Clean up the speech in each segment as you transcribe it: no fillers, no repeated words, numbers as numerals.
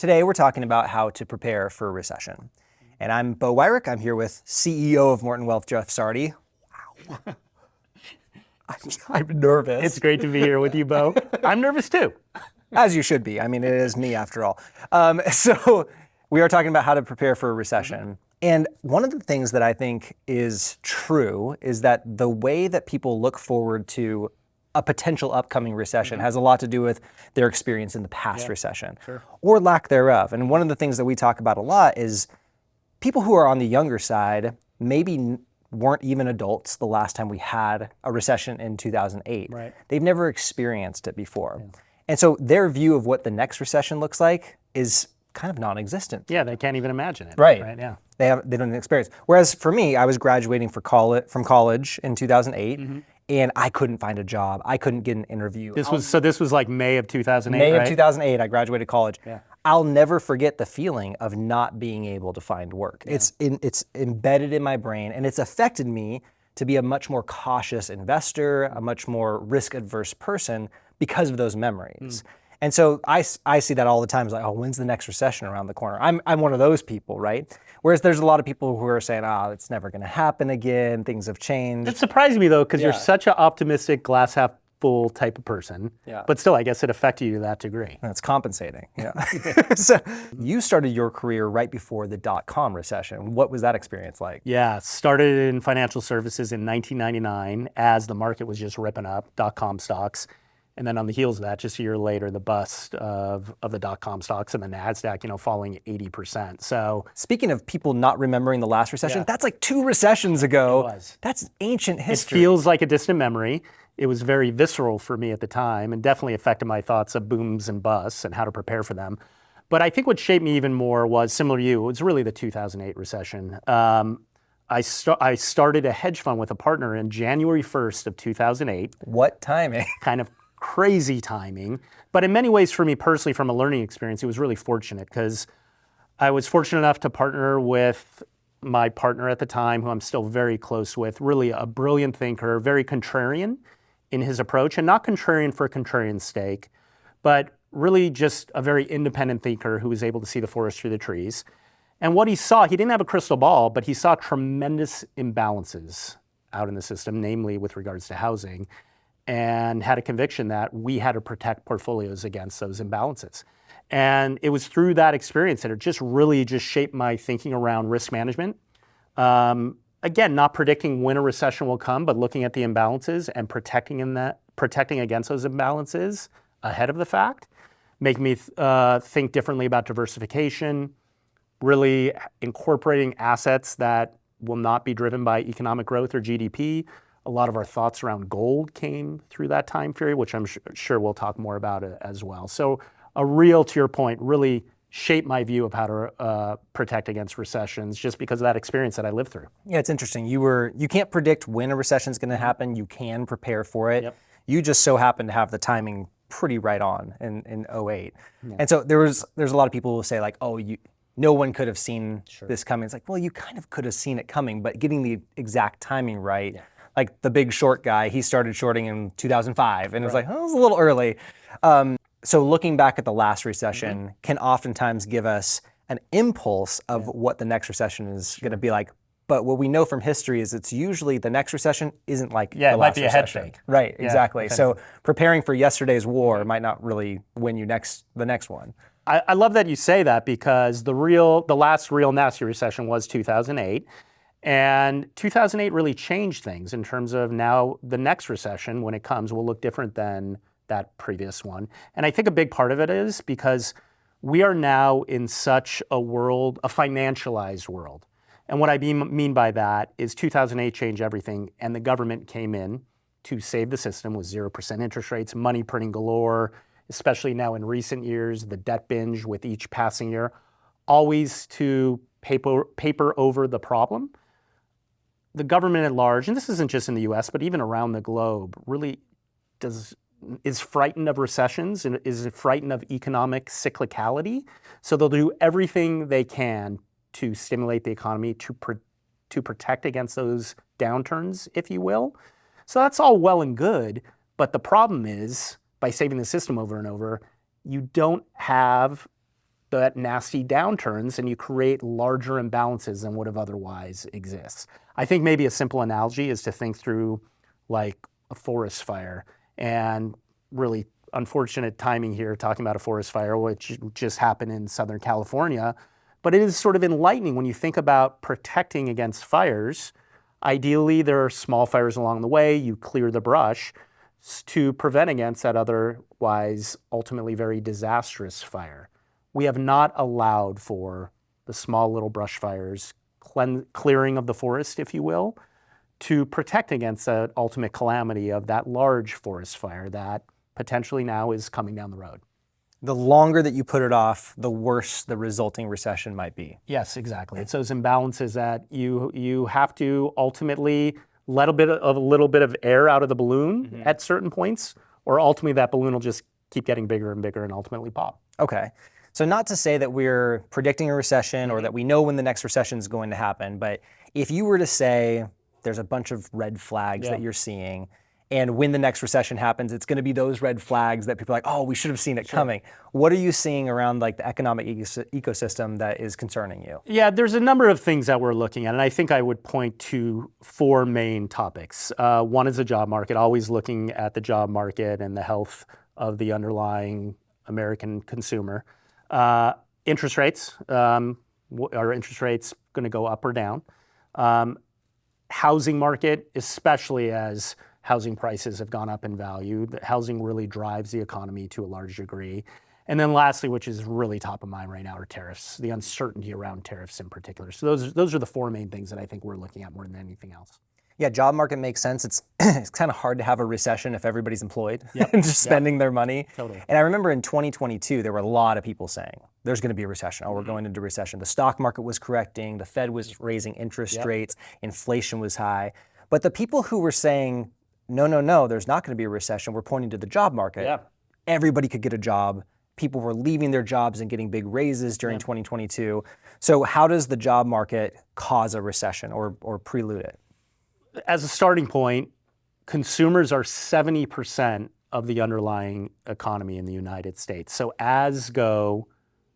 Today we're talking about how to prepare for a recession. And I'm Beau Wirick. I'm here with CEO of Morton Wealth, Jeff Sarti. Wow. I'm nervous. It's great to be here with you, Beau. I'm nervous too. As you should be. I mean, it is me after all. So we are talking about how to prepare for a recession. And one of the things that I think is true is that the way that people look forward to a potential upcoming recession has a lot to do with their experience in the past recession or lack thereof. And one of the things that we talk about a lot is people who are on the younger side maybe weren't even adults the last time we had a recession in 2008. Right. They've never experienced it before. Yeah. And so their view of what the next recession looks like is kind of non-existent. Yeah, they can't even imagine it. Right. Yeah. They don't experience. Whereas for me, I was graduating from college in 2008. And I couldn't find a job. I couldn't get an interview. This was like May of 2008, May right? of 2008, I graduated college. Yeah. I'll never forget the feeling of not being able to find work. Yeah. It's embedded in my brain, and it's affected me to be a much more cautious investor, a much more risk-averse person because of those memories. And so I see that all the time. It's like, oh, when's the next recession around the corner? I'm one of those people, right? Whereas there's a lot of people who are saying, it's never going to happen again. Things have changed. It surprised me though, because you're such an optimistic, glass half full type of person. Yeah. But still, I guess it affected you to that degree. That's compensating. Yeah. So you started your career right before the dot-com recession. What was that experience like? Yeah, started in financial services in 1999 as the market was just ripping up dot-com stocks. And then on the heels of that, just a year later, the bust of the dot-com stocks and the NASDAQ, falling 80%. So speaking of people not remembering the last recession, that's like 2 recessions ago. It was. That's ancient history. It feels like a distant memory. It was very visceral for me at the time and definitely affected my thoughts of booms and busts and how to prepare for them. But I think what shaped me even more was, similar to you, it was really the 2008 recession. I started a hedge fund with a partner in January 1st of 2008. What timing? Kind of crazy timing, but in many ways for me personally, from a learning experience, it was really fortunate because I was fortunate enough to partner with my partner at the time, who I'm still very close with, really a brilliant thinker, very contrarian in his approach, and not contrarian for contrarian's sake, but really just a very independent thinker who was able to see the forest through the trees. And what he saw, he didn't have a crystal ball, but he saw tremendous imbalances out in the system, namely with regards to housing, and had a conviction that we had to protect portfolios against those imbalances. And it was through that experience that it just really shaped my thinking around risk management. Again, not predicting when a recession will come, but looking at the imbalances and protecting against those imbalances ahead of the fact, making me think differently about diversification, really incorporating assets that will not be driven by economic growth or GDP. A lot of our thoughts around gold came through that time period, which I'm sure we'll talk more about as well. So to your point, really shaped my view of how to protect against recessions just because of that experience that I lived through. Yeah, it's interesting. You can't predict when a recession is going to happen. You can prepare for it. Yep. You just so happen to have the timing pretty right on in 08. Yeah. And so there's a lot of people who say like, no one could have seen this coming. It's like, well, you kind of could have seen it coming, but getting the exact timing right. Yeah. Like the big short guy, he started shorting in 2005, and it was like, it was a little early. So looking back at the last recession can oftentimes give us an impulse of what the next recession is going to be like. But what we know from history is it's usually the next recession isn't like the last recession. It might be a head fake. Right, exactly. So preparing for yesterday's war might not really win you the next one. I love that you say that because the last real nasty recession was 2008. And 2008 really changed things in terms of now the next recession, when it comes, will look different than that previous one. And I think a big part of it is because we are now in such a world, a financialized world. And what I mean by that is 2008 changed everything, and the government came in to save the system with 0% interest rates, money printing galore, especially now in recent years, the debt binge with each passing year, always to paper over the problem. The government at large, and this isn't just in the US, but even around the globe, really is frightened of recessions and is frightened of economic cyclicality. So they'll do everything they can to stimulate the economy, to protect against those downturns, if you will. So that's all well and good, but the problem is, by saving the system over and over, you don't have that nasty downturns and you create larger imbalances than would have otherwise exist. I think maybe a simple analogy is to think through like a forest fire, and really unfortunate timing here talking about a forest fire, which just happened in Southern California. But it is sort of enlightening when you think about protecting against fires. Ideally, there are small fires along the way, you clear the brush to prevent against that otherwise ultimately very disastrous fire. We have not allowed for the small little brush fires, clearing of the forest, if you will, to protect against the ultimate calamity of that large forest fire that potentially now is coming down the road. The longer that you put it off, the worse the resulting recession might be. Yes, exactly. It's those imbalances that you have to ultimately let a little bit of air out of the balloon at certain points, or ultimately that balloon will just keep getting bigger and bigger and ultimately pop. Okay. So not to say that we're predicting a recession or that we know when the next recession is going to happen, but if you were to say there's a bunch of red flags that you're seeing, and when the next recession happens, it's going to be those red flags that people are like, oh, we should have seen it coming. What are you seeing around like the economic ecosystem that is concerning you? Yeah, there's a number of things that we're looking at, and I think I would point to 4 main topics. One is the job market, always looking at the job market and the health of the underlying American consumer. Interest rates, are interest rates going to go up or down? Housing market, especially as housing prices have gone up in value. The housing really drives the economy to a large degree. And then lastly, which is really top of mind right now, are tariffs, the uncertainty around tariffs in particular. So those are the 4 main things that I think we're looking at more than anything else. Yeah, job market makes sense. It's it's kind of hard to have a recession if everybody's employed and just spending their money. Totally. And I remember in 2022, there were a lot of people saying there's going to be a recession. Oh, we're going into recession. The stock market was correcting. The Fed was raising interest rates. Inflation was high. But the people who were saying, no, there's not going to be a recession, we're pointing to the job market. Everybody could get a job. People were leaving their jobs and getting big raises during 2022. So how does the job market cause a recession or prelude it? As a starting point, consumers are 70% of the underlying economy in the United States. So as go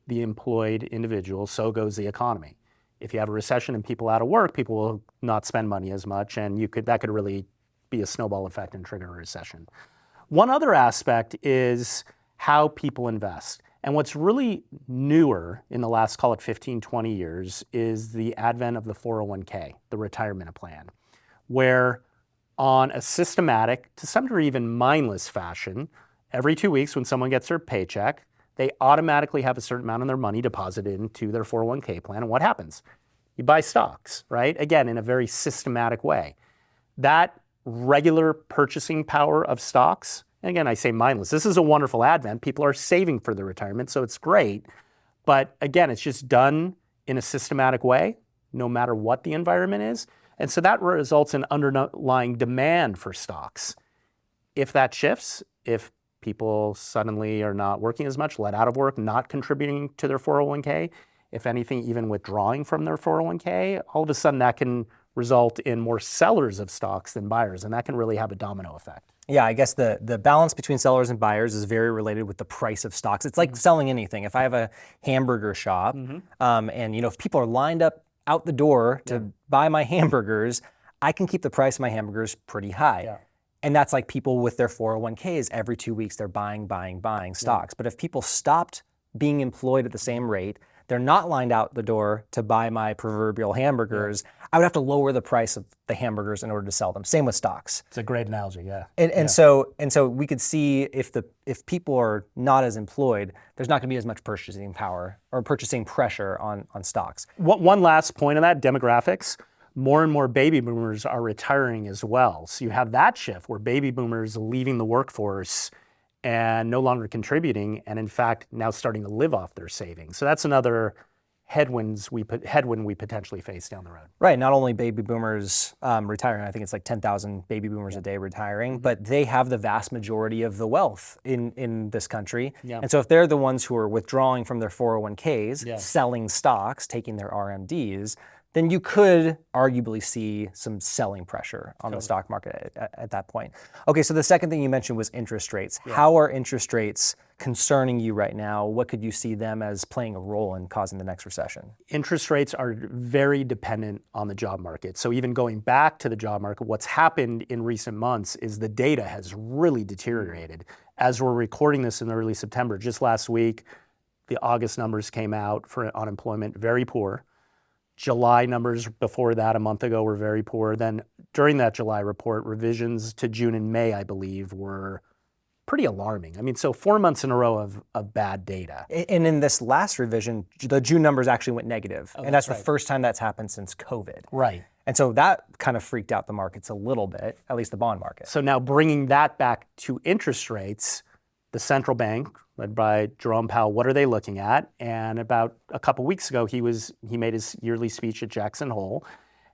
the employed individuals, so goes the economy. If you have a recession and people out of work, people will not spend money as much, and that could really be a snowball effect and trigger a recession. One other aspect is how people invest. And what's really newer in the last, call it 15, 20 years, is the advent of the 401k, the retirement plan, where on a systematic, to some degree even mindless fashion, every 2 weeks when someone gets their paycheck, they automatically have a certain amount of their money deposited into their 401k plan. And what happens? You buy stocks, right? Again, in a very systematic way. That regular purchasing power of stocks, and again, I say mindless. This is a wonderful advent. People are saving for their retirement, so it's great. But again, it's just done in a systematic way, no matter what the environment is. And so that results in underlying demand for stocks. If that shifts, if people suddenly are not working as much, let out of work, not contributing to their 401k, if anything, even withdrawing from their 401k, all of a sudden that can result in more sellers of stocks than buyers, and that can really have a domino effect. Yeah, I guess the balance between sellers and buyers is very related with the price of stocks. It's like selling anything. If I have a hamburger shop, and if people are lined up out the door to buy my hamburgers, I can keep the price of my hamburgers pretty high. And that's like people with their 401ks. Every 2 weeks, they're buying stocks. But if people stopped being employed at the same rate, they're not lined out the door to buy my proverbial hamburgers, I would have to lower the price of the hamburgers in order to sell them. Same with stocks. It's a great analogy, So we could see if people are not as employed, there's not going to be as much purchasing power or purchasing pressure on stocks. One last point on that, demographics. More and more baby boomers are retiring as well. So you have that shift where baby boomers leaving the workforce and no longer contributing, and in fact now starting to live off their savings. So that's another headwind we potentially face down the road. Right. Not only baby boomers retiring, I think it's like 10,000 baby boomers a day retiring, but they have the vast majority of the wealth in this country. And so if they're the ones who are withdrawing from their 401ks, selling stocks, taking their RMDs, then you could arguably see some selling pressure on the stock market at that point. Okay, so the second thing you mentioned was interest rates. Yeah. How are interest rates concerning you right now? What could you see them as playing a role in causing the next recession? Interest rates are very dependent on the job market. So even going back to the job market, what's happened in recent months is the data has really deteriorated. As we're recording this in early September, just last week, the August numbers came out for unemployment, very poor. July numbers before that, a month ago, were very poor. Then during that July report, revisions to June and May, I believe, were pretty alarming. I mean, so 4 months in a row of bad data. And in this last revision, the June numbers actually went negative. And that's the first time that's happened since COVID. Right. And so that kind of freaked out the markets a little bit, at least the bond market. So now bringing that back to interest rates, the central bank, led by Jerome Powell, what are they looking at? And about a couple weeks ago, he made his yearly speech at Jackson Hole,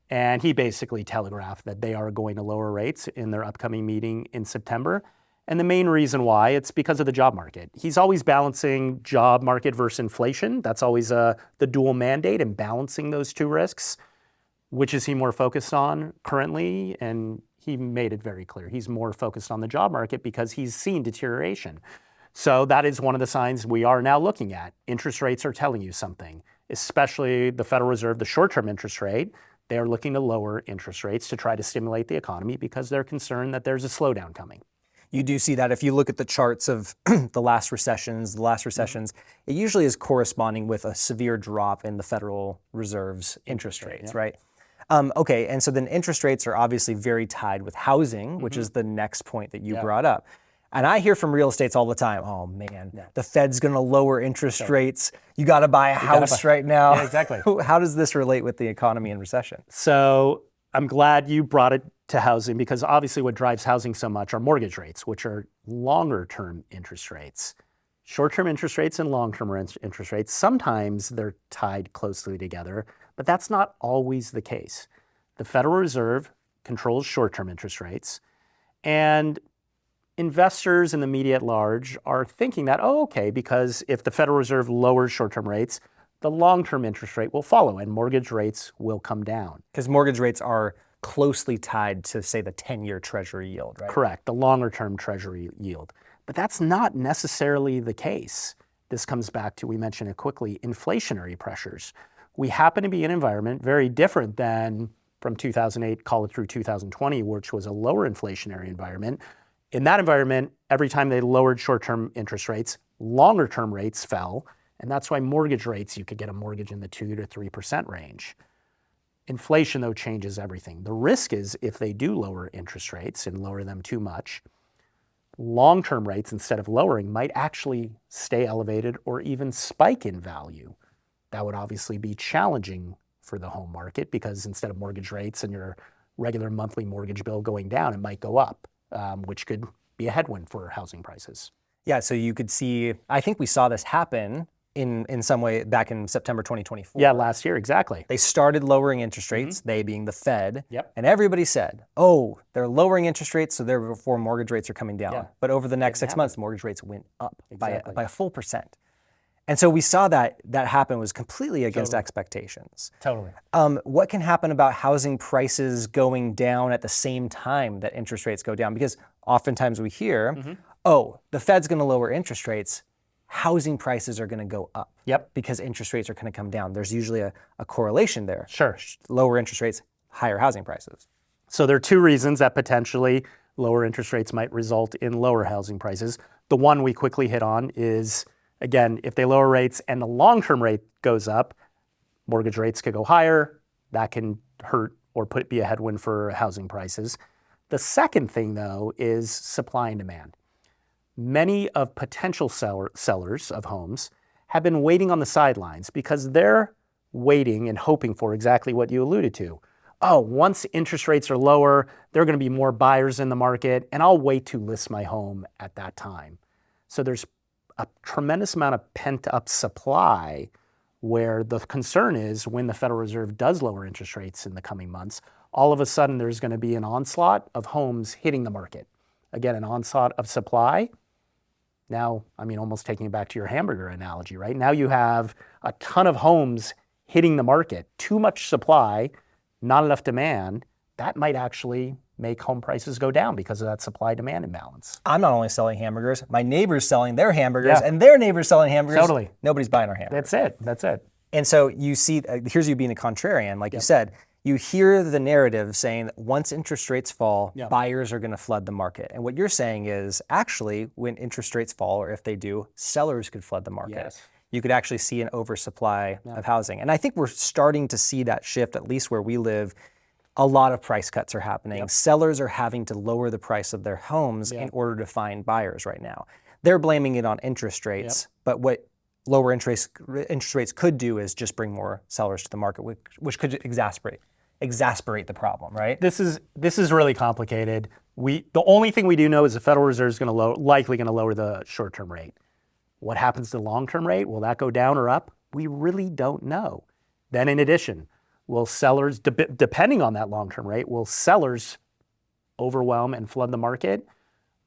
and he basically telegraphed that they are going to lower rates in their upcoming meeting in September. And the main reason why, it's because of the job market. He's always balancing job market versus inflation. That's always the dual mandate, and balancing those two risks. Which is he more focused on currently? And he made it very clear. He's more focused on the job market because he's seen deterioration. So that is one of the signs we are now looking at. Interest rates are telling you something, especially the Federal Reserve, the short-term interest rate. They are looking to lower interest rates to try to stimulate the economy because they're concerned that there's a slowdown coming. You do see that if you look at the charts of the last recessions, it usually is corresponding with a severe drop in the Federal Reserve's interest rates, right? Okay, and so then interest rates are obviously very tied with housing, which is the next point that you brought up. And I hear from real estates all the time, oh man, the Fed's gonna lower interest rates. You gotta buy a house right now. Yeah, exactly. How does this relate with the economy and recession? So I'm glad you brought it to housing, because obviously what drives housing so much are mortgage rates, which are longer term interest rates. Short-term interest rates and long-term interest rates, sometimes they're tied closely together, but that's not always the case. The Federal Reserve controls short-term interest rates, and investors and the media at large are thinking that, oh, okay, because if the Federal Reserve lowers short-term rates, the long-term interest rate will follow and mortgage rates will come down. Because mortgage rates are closely tied to, say, the 10-year Treasury yield, right? Correct, the longer-term Treasury yield. But that's not necessarily the case. This comes back to, we mentioned it quickly, inflationary pressures. We happen to be in an environment very different than from 2008, call it through 2020, which was a lower inflationary environment. In that environment, every time they lowered short-term interest rates, longer-term rates fell, and that's why mortgage rates, you could get a mortgage in the 2 to 3% range. Inflation, though, changes everything. The risk is if they do lower interest rates and lower them too much, long-term rates, instead of lowering, might actually stay elevated or even spike in value. That would obviously be challenging for the home market, because instead of mortgage rates and your regular monthly mortgage bill going down, it might go up, which could be a headwind for housing prices. Yeah, so you could see, I think we saw this happen in some way back in September 2024. Yeah, last year, exactly. They started lowering interest rates, they being the Fed, Yep. and everybody said, oh, they're lowering interest rates, so therefore mortgage rates are coming down. Yeah. But over the next 6 months, mortgage rates went up Exactly. by a full percent. And so we saw that happen was completely against expectations. Totally. What can happen about housing prices going down at the same time that interest rates go down? Because oftentimes we hear, oh, the Fed's gonna lower interest rates, housing prices are gonna go up. Yep. Because interest rates are gonna come down. There's usually a correlation there. Sure. Lower interest rates, higher housing prices. So there are two reasons that potentially lower interest rates might result in lower housing prices. The one we quickly hit on is, again, if they lower rates and the long-term rate goes up, mortgage rates could go higher. That can hurt or be a headwind for housing prices. The second thing, though, is supply and demand. Many of potential sellers of homes have been waiting on the sidelines because they're waiting and hoping for exactly what you alluded to. Oh, once interest rates are lower, there are going to be more buyers in the market, and I'll wait to list my home at that time. So there's a tremendous amount of pent-up supply, where the concern is when the Federal Reserve does lower interest rates in the coming months, all of a sudden there's going to be an onslaught of homes hitting the market. Again, an onslaught of supply. Now, I mean, almost taking it back to your hamburger analogy, right? Now you have a ton of homes hitting the market. Too much supply, not enough demand, that might actually make home prices go down because of that supply-demand imbalance. I'm not only selling hamburgers, my neighbor's selling their hamburgers, and their neighbor's selling hamburgers. Totally. Nobody's buying our hamburgers. That's it. And so you see, here's you being a contrarian, like you said, you hear the narrative saying that once interest rates fall, buyers are going to flood the market. And what you're saying is actually when interest rates fall, or if they do, sellers could flood the market. Yes. You could actually see an oversupply of housing. And I think we're starting to see that shift, at least where we live. A lot of price cuts are happening. Sellers are having to lower the price of their homes in order to find buyers right now. They're blaming it on interest rates, but what lower interest rates could do is just bring more sellers to the market, which could exasperate the problem, right? This is really complicated. The only thing we do know is the Federal Reserve is likely going to lower the short-term rate. What happens to the long-term rate? Will that go down or up? We really don't know. Then in addition, will sellers, depending on that long-term rate, will sellers overwhelm and flood the market,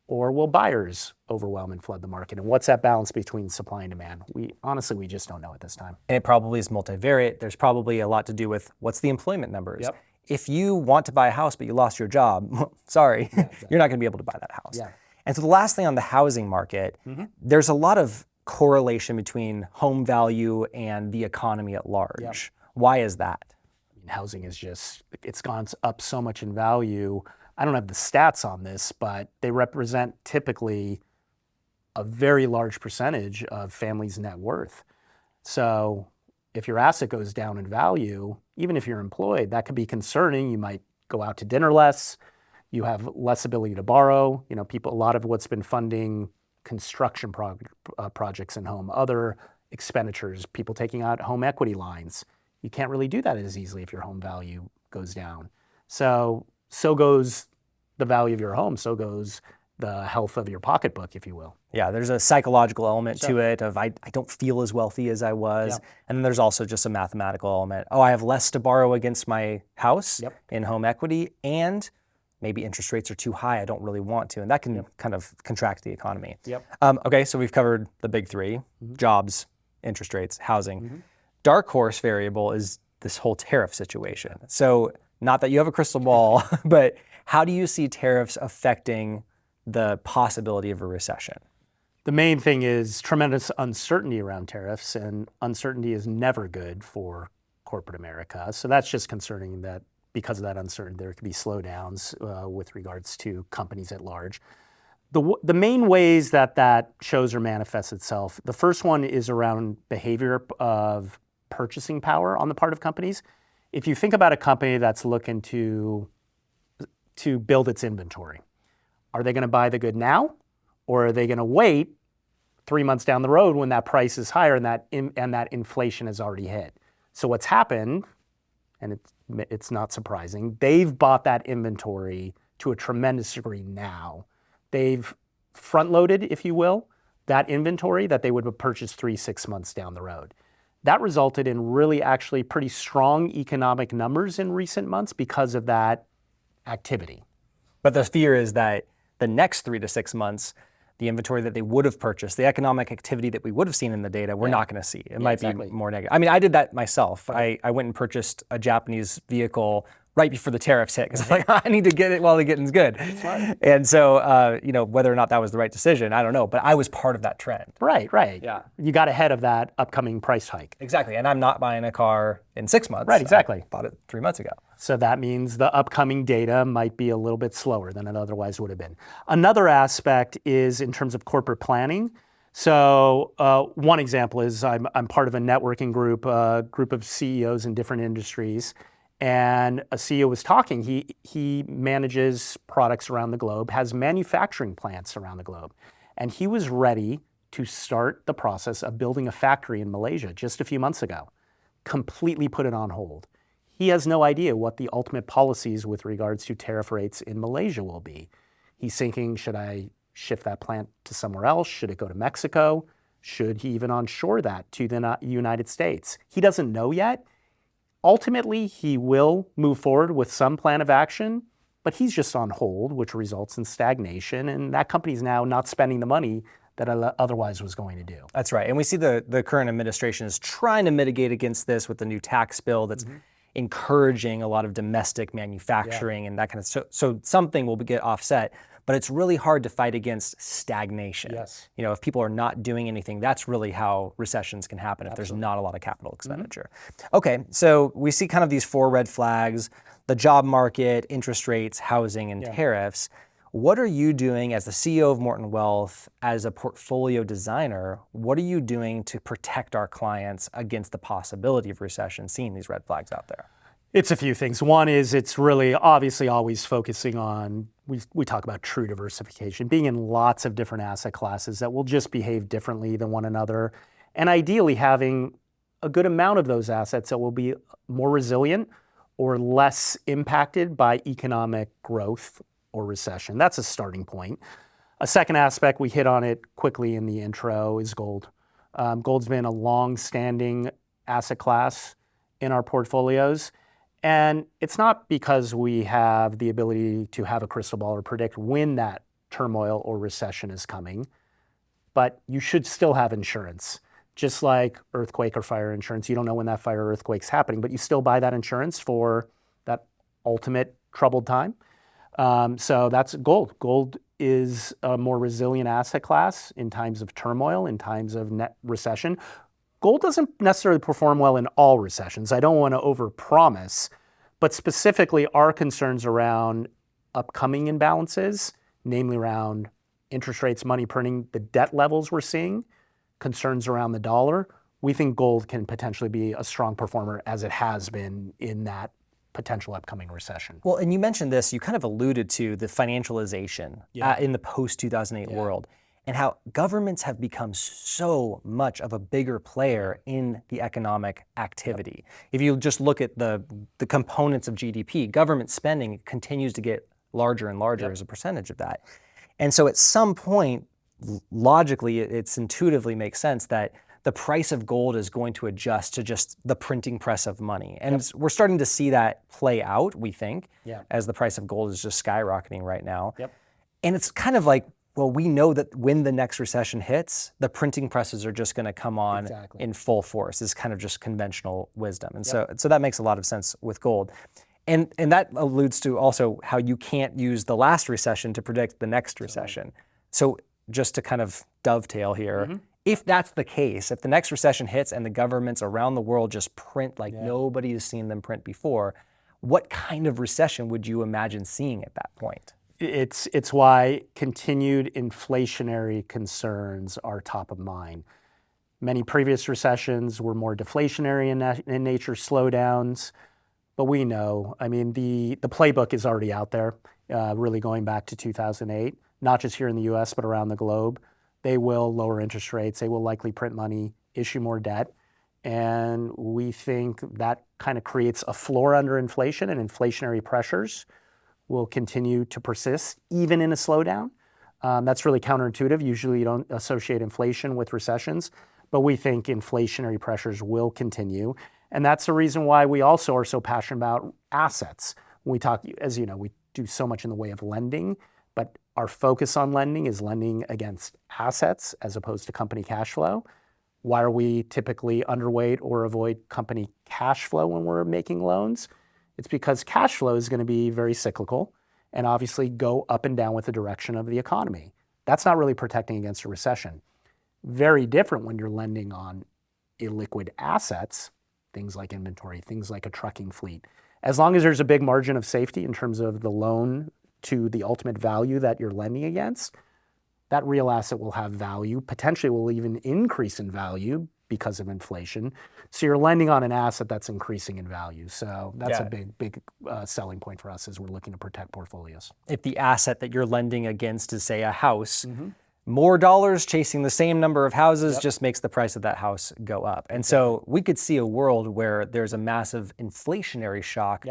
or will buyers overwhelm and flood the market? And what's that balance between supply and demand? Honestly, we just don't know at this time. And it probably is multivariate. There's probably a lot to do with what's the employment numbers. If you want to buy a house but you lost your job, sorry, you're not going to be able to buy that house. And so the last thing on the housing market, there's a lot of correlation between home value and the economy at large. Why is that? Housing is it's gone up so much in value. I don't have the stats on this, but they represent typically a very large percentage of families' net worth. So if your asset goes down in value, even if you're employed, that could be concerning. You might go out to dinner less. You have less ability to borrow. A lot of what's been funding construction projects in home, other expenditures, people taking out home equity lines. You can't really do that as easily if your home value goes down. So goes the value of your home, so goes the health of your pocketbook, if you will. Yeah, there's a psychological element to it of I don't feel as wealthy as I was. And then there's also just a mathematical element. I have less to borrow against my house in home equity, and maybe interest rates are too high, I don't really want to. And that can kind of contract the economy. Okay, so we've covered the big three, jobs, interest rates, housing. Dark horse variable is this whole tariff situation. So not that you have a crystal ball, but how do you see tariffs affecting the possibility of a recession? The main thing is tremendous uncertainty around tariffs, and uncertainty is never good for corporate America. So that's just concerning that because of that uncertainty, there could be slowdowns with regards to companies at large. The main ways that shows or manifests itself, the first one is around behavior of purchasing power on the part of companies. If you think about a company that's looking to build its inventory, are they going to buy the good now, or are they going to wait 3 months down the road when that price is higher and that inflation has already hit? So what's happened, and it's not surprising, they've bought that inventory to a tremendous degree now. They've front-loaded, if you will, that inventory that they would have purchased 3-6 months down the road. That resulted in really actually pretty strong economic numbers in recent months because of that activity. But the fear is that the next 3 to 6 months, the inventory that they would have purchased, the economic activity that we would have seen in the data, we're not going to see. It might be more negative. I mean, I did that myself. I went and purchased a Japanese vehicle right before the tariffs hit because I'm like, I need to get it while the getting's good. And so, whether or not that was the right decision, I don't know. But I was part of that trend. Right. Yeah. You got ahead of that upcoming price hike. Exactly. And I'm not buying a car in 6 months. Right, exactly. I bought it 3 months ago. So that means the upcoming data might be a little bit slower than it otherwise would have been. Another aspect is in terms of corporate planning. So one example is I'm part of a networking group, a group of CEOs in different industries. And a CEO was talking, he manages products around the globe, has manufacturing plants around the globe. And he was ready to start the process of building a factory in Malaysia just a few months ago, completely put it on hold. He has no idea what the ultimate policies with regards to tariff rates in Malaysia will be. He's thinking, should I shift that plant to somewhere else? Should it go to Mexico? Should he even onshore that to the United States? He doesn't know yet. Ultimately, he will move forward with some plan of action, but he's just on hold, which results in stagnation. And that company's now not spending the money that I otherwise was going to do. That's right. And we see the current administration is trying to mitigate against this with the new tax bill that's encouraging a lot of domestic manufacturing and that kind of so something will get offset, but it's really hard to fight against stagnation. Yes. You know, if people are not doing anything, that's really how recessions can happen if there's not a lot of capital expenditure. Okay, so we see kind of these 4 red flags: the job market, interest rates, housing, and tariffs. What are you doing as the CEO of Morton Wealth, as a portfolio designer? What are you doing to protect our clients against the possibility of recession, seeing these red flags out there? It's a few things. One is it's really obviously always focusing on, we talk about true diversification, being in lots of different asset classes that will just behave differently than one another, and ideally having a good amount of those assets that will be more resilient or less impacted by economic growth or recession. That's a starting point. A second aspect, we hit on it quickly in the intro, is gold. Gold's been a long-standing asset class in our portfolios. And it's not because we have the ability to have a crystal ball or predict when that turmoil or recession is coming, but you should still have insurance. Just like earthquake or fire insurance, you don't know when that fire or earthquake's happening, but you still buy that insurance for that ultimate troubled time. So that's gold. Gold is a more resilient asset class in times of turmoil, in times of net recession. Gold doesn't necessarily perform well in all recessions. I don't want to overpromise, but specifically our concerns around upcoming imbalances, namely around interest rates, money printing, the debt levels we're seeing, concerns around the dollar, we think gold can potentially be a strong performer as it has been in that potential upcoming recession. Well, and you mentioned this, you kind of alluded to the financialization in the post-2008 world, and how governments have become so much of a bigger player in the economic activity. If you just look at the components of GDP, government spending continues to get larger and larger as a percentage of that. And so at some point, logically, it's intuitively makes sense that the price of gold is going to adjust to just the printing press of money. And we're starting to see that play out, we think, as the price of gold is just skyrocketing right now. And it's kind of like, well, we know that when the next recession hits, the printing presses are just going to come on in full force. It's kind of just conventional wisdom. And so that makes a lot of sense with gold. And that alludes to also how you can't use the last recession to predict the next recession. So just to kind of dovetail here, if that's the case, if the next recession hits and the governments around the world just print like nobody has seen them print before, what kind of recession would you imagine seeing at that point? It's why continued inflationary concerns are top of mind. Many previous recessions were more deflationary in nature, slowdowns, but we know, I mean, the playbook is already out there, really going back to 2008, not just here in the US, but around the globe. They will lower interest rates, they will likely print money, issue more debt, and we think that kind of creates a floor under inflation, and inflationary pressures will continue to persist even in a slowdown. That's really counterintuitive. Usually you don't associate inflation with recessions, but we think inflationary pressures will continue. And that's the reason why we also are so passionate about assets. When we talk, as you know, we do so much in the way of lending, but our focus on lending is lending against assets as opposed to company cash flow. Why are we typically underweight or avoid company cash flow when we're making loans? It's because cash flow is going to be very cyclical and obviously go up and down with the direction of the economy. That's not really protecting against a recession. Very different when you're lending on illiquid assets, things like inventory, things like a trucking fleet. As long as there's a big margin of safety in terms of the loan to the ultimate value that you're lending against, that real asset will have value, potentially will even increase in value because of inflation. So you're lending on an asset that's increasing in value. So that's a big selling point for us as we're looking to protect portfolios. If the asset that you're lending against is, say, a house, more dollars chasing the same number of houses just makes the price of that house go up. And so we could see a world where there's a massive inflationary shock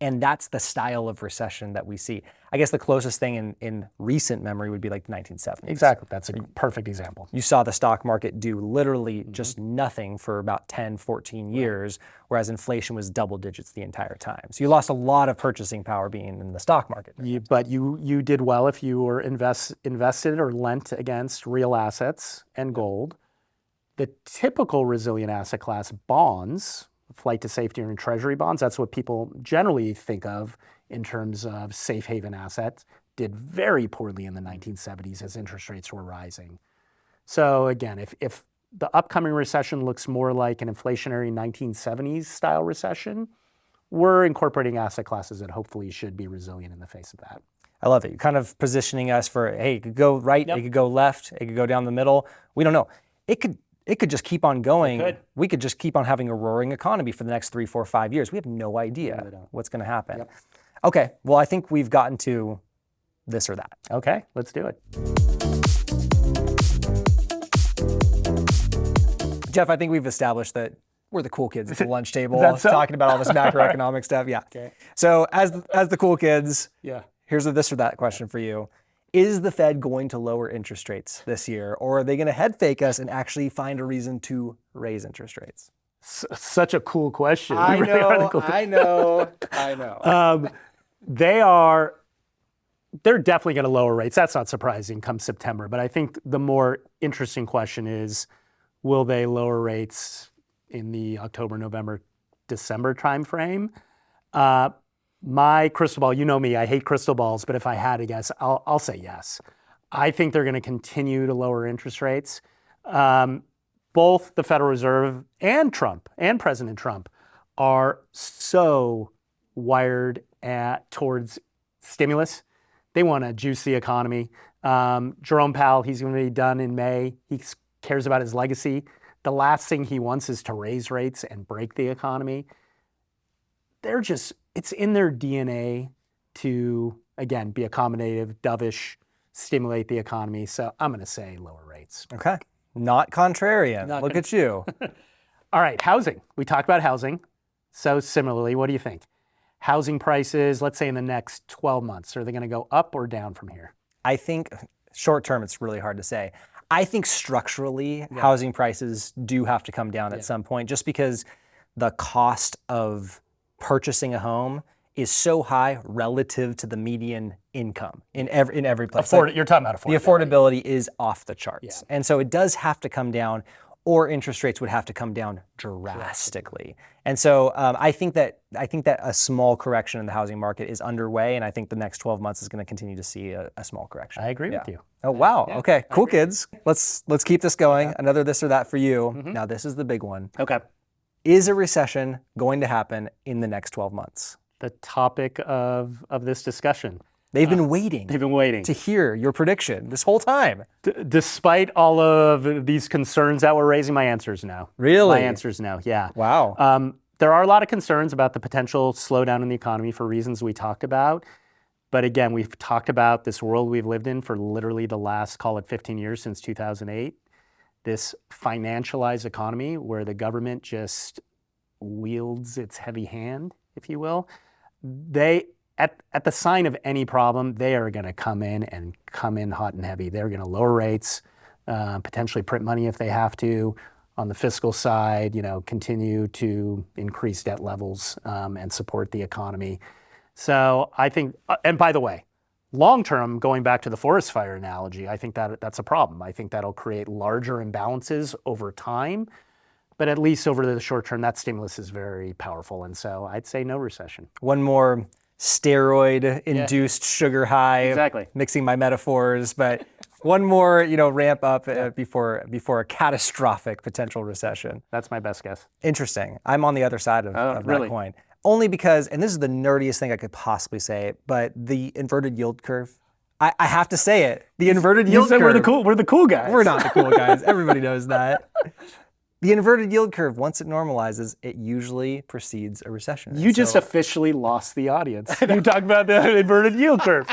And that's the style of recession that we see. I guess the closest thing in recent memory would be like the 1970s. Exactly. That's a perfect example. You saw the stock market do literally just nothing for about 10, 14 years, whereas inflation was double digits the entire time. So you lost a lot of purchasing power being in the stock market. But you did well if you were invested or lent against real assets and gold. The typical resilient asset class, bonds, flight to safety or treasury bonds, that's what people generally think of in terms of safe haven assets, did very poorly in the 1970s as interest rates were rising. So again, if the upcoming recession looks more like an inflationary 1970s style recession, we're incorporating asset classes that hopefully should be resilient in the face of that. I love it. You're kind of positioning us for, hey, it could go right, it could go left, it could go down the middle. We don't know. It could just keep on going. We could just keep on having a roaring economy for the next 3, 4, 5 years. We have no idea what's going to happen. Yep. Okay, well, I think we've gotten to this or that. Okay, let's do it. Jeff, I think we've established that we're the cool kids at the lunch table that so? talking about all this macroeconomic stuff. Yeah. Okay. So as the cool kids, Yeah. here's a this or that question for you. Is the Fed going to lower interest rates this year, or are they going to head fake us and actually find a reason to raise interest rates? Such a cool question. I know. They're definitely going to lower rates. That's not surprising come September. But I think the more interesting question is, will they lower rates in the October, November, December timeframe? My crystal ball, you know me, I hate crystal balls, but if I had to guess, I'll say yes. I think they're going to continue to lower interest rates. Both the Federal Reserve and Trump and President Trump are so wired towards stimulus. They want to juice the economy. Jerome Powell, he's going to be done in May. He cares about his legacy. The last thing he wants is to raise rates and break the economy. It's in their DNA to, again, be accommodative, dovish, stimulate the economy. So I'm going to say lower rates. Okay. Not contrarian. Look at you. All right, housing. We talked about housing. So similarly, what do you think? Housing prices, let's say in the next 12 months, are they going to go up or down from here? I think short term, it's really hard to say. I think structurally, housing prices do have to come down at some point, just because the cost of purchasing a home is so high relative to the median income in every place. You're talking about affordability. The affordability is off the charts. And so it does have to come down, or interest rates would have to come down drastically. And so I think that a small correction in the housing market is underway, and I think the next 12 months is going to continue to see a small correction. I agree with you. Oh, wow. Okay, cool kids. Let's keep this going. Another this or that for you. Now this is the big one. Okay. Is a recession going to happen in the next 12 months? The topic of this discussion. They've been waiting. They've been waiting to hear your prediction this whole time. Despite all of these concerns that we're raising, my answer is no. Really? My answer is no, yeah. Wow. There are a lot of concerns about the potential slowdown in the economy for reasons we talked about. But again, we've talked about this world we've lived in for literally the last, call it 15 years since 2008. This financialized economy where the government just wields its heavy hand, if you will. At the sign of any problem, they are going to come in hot and heavy. They're going to lower rates, potentially print money if they have to. On the fiscal side, continue to increase debt levels and support the economy. So I think, and by the way, long term, going back to the forest fire analogy, I think that's a problem. I think that'll create larger imbalances over time. But at least over the short term, that stimulus is very powerful. And so I'd say no recession. One more steroid-induced sugar high. Exactly. Mixing my metaphors, but one more, ramp up before a catastrophic potential recession. That's my best guess. Interesting. I'm on the other side of really? that coin. Only because, and this is the nerdiest thing I could possibly say, but the inverted yield curve. I have to say it. The inverted yield curve. We're the cool guys. We're not the cool guys. Everybody knows that. The inverted yield curve, once it normalizes, it usually precedes a recession. You just officially lost the audience. You talk about the inverted yield curve.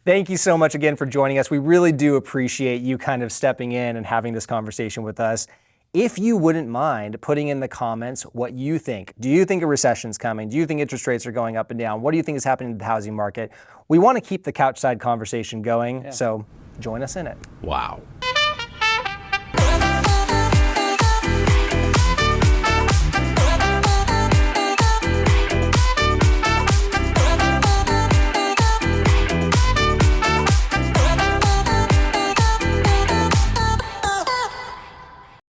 Thank you so much again for joining us. We really do appreciate you kind of stepping in and having this conversation with us. if you wouldn't mind putting in the comments what you think. Do you think a recession's coming? Do you think interest rates are going up and down? What do you think is happening to the housing market? We want to keep the Couchside conversation going, so join us in it. Wow.